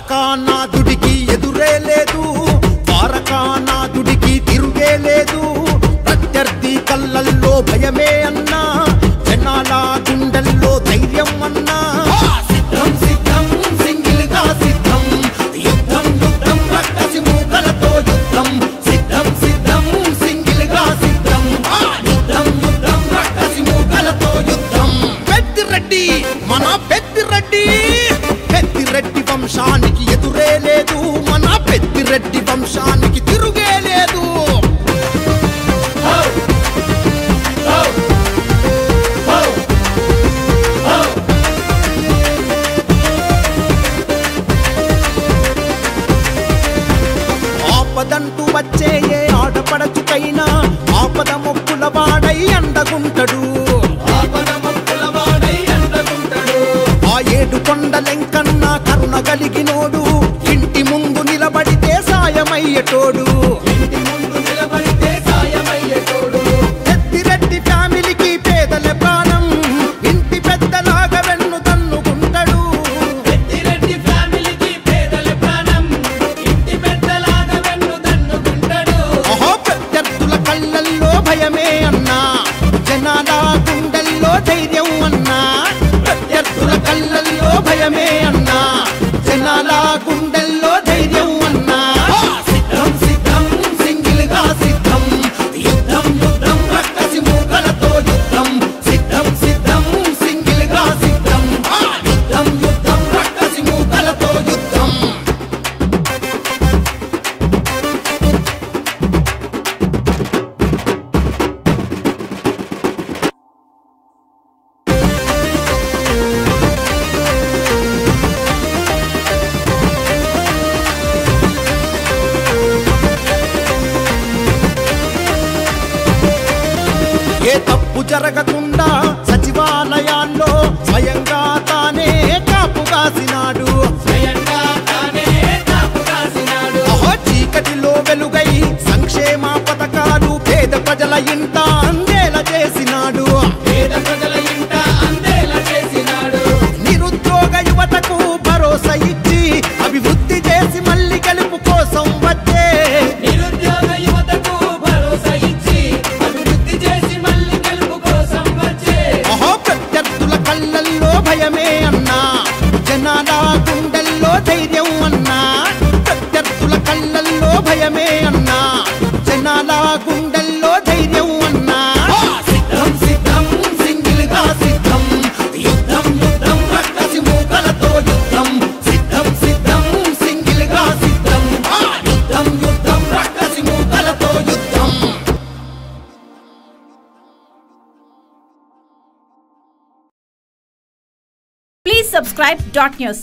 ద్వారకానాథుడికి ఎదురే లేదు, ద్వారకానాథుడికి తిరుగే లేదు. ప్రత్యర్థి కళ్ళల్లో భయమే అన్నా, జనాల గుండెల్లో ధైర్యం అన్నా. సిద్ధం సిద్ధం సింగిల్ గా సిద్ధం, యుద్ధం యుద్ధం రక్కసి మూకలతో యుద్ధం. సిద్ధం సిద్ధం సింగిల్ గా సిద్ధం, యుద్ధం యుద్ధం రక్కసి మూకలతో యుద్ధం. పెద్దిరెడ్డి మన పెద్దిరెడ్డి, పెద్దిరెడ్డి వంశానికి ఎదురే లేదు, మన పెద్దిరెడ్డి వంశానికి తిరుగే లేదు. ఆపదంటూ వచ్చే ఏ ఆడపడచుకైనా ఆపద మొక్కుల వాడై అండగుంటడు. ఆ ఏడు కొండలెంకన్నా కరుణ కలిగినోడు, ఇంటి ముందు నిలబడితే సాయమయ్యేటోడు. పెద్దిరెడ్డి ఫ్యామిలీకి పేదల ప్రాణం, ఇంటి పెద్దలాగా వెన్ను తన్నుకుంటాడు. ఓహో ప్రత్యర్థుల కళ్ళల్లో భయమే అన్నా, జనాల గుండెల్లో ధైర్యం అన్నా. ప్రత్యర్థుల కళ్ళల్లో భయమే అన్నా, జనాల గుండెల్లో ధైర్యం అన్నా. సిద్ధం సిద్ధం సింగిల్ గా సిద్ధం, యుద్ధం యుద్ధం రక్కసి మూకలతో యుద్ధం. సిద్ధం సిద్ధం సింగిల్ గా సిద్ధం, యుద్ధం యుద్ధం రక్కసి మూకలతో యుద్ధం. ఏ తప్పు జరగకుండా సచివాలయాల్లో స్వయంగా తానే కాపు కాసినాడు. అహో చీకటిలో వెలుగై సంక్షేమ పథకాలు పేద ప్రజల ఇంట అందేలా చేసినాడు. నిరుద్యోగ యువతకు భరోసా ఇచ్చి అభివృద్ధి చేసి మళ్ళీ గెలుపు కోసం వచ్చే. భయమే అన్నా, జనాల గుండెల్లో ధైర్యం అన్నా. ప్రత్యర్థుల కళ్ళల్లో భయమే అన్నా, జనాల గుండెల్లో ధైర్యం అన్నా. సిద్ధం సిద్ధం సింగిల్ గా సిద్ధం, యుద్ధం యుద్ధం రక్కసి మూకలతో యుద్ధం. సిద్ధం సిద్ధం సింగిల్ గా సిద్ధం, యుద్ధం యుద్ధం రక్కసి మూకలతో యుద్ధం. Please subscribe Dot News.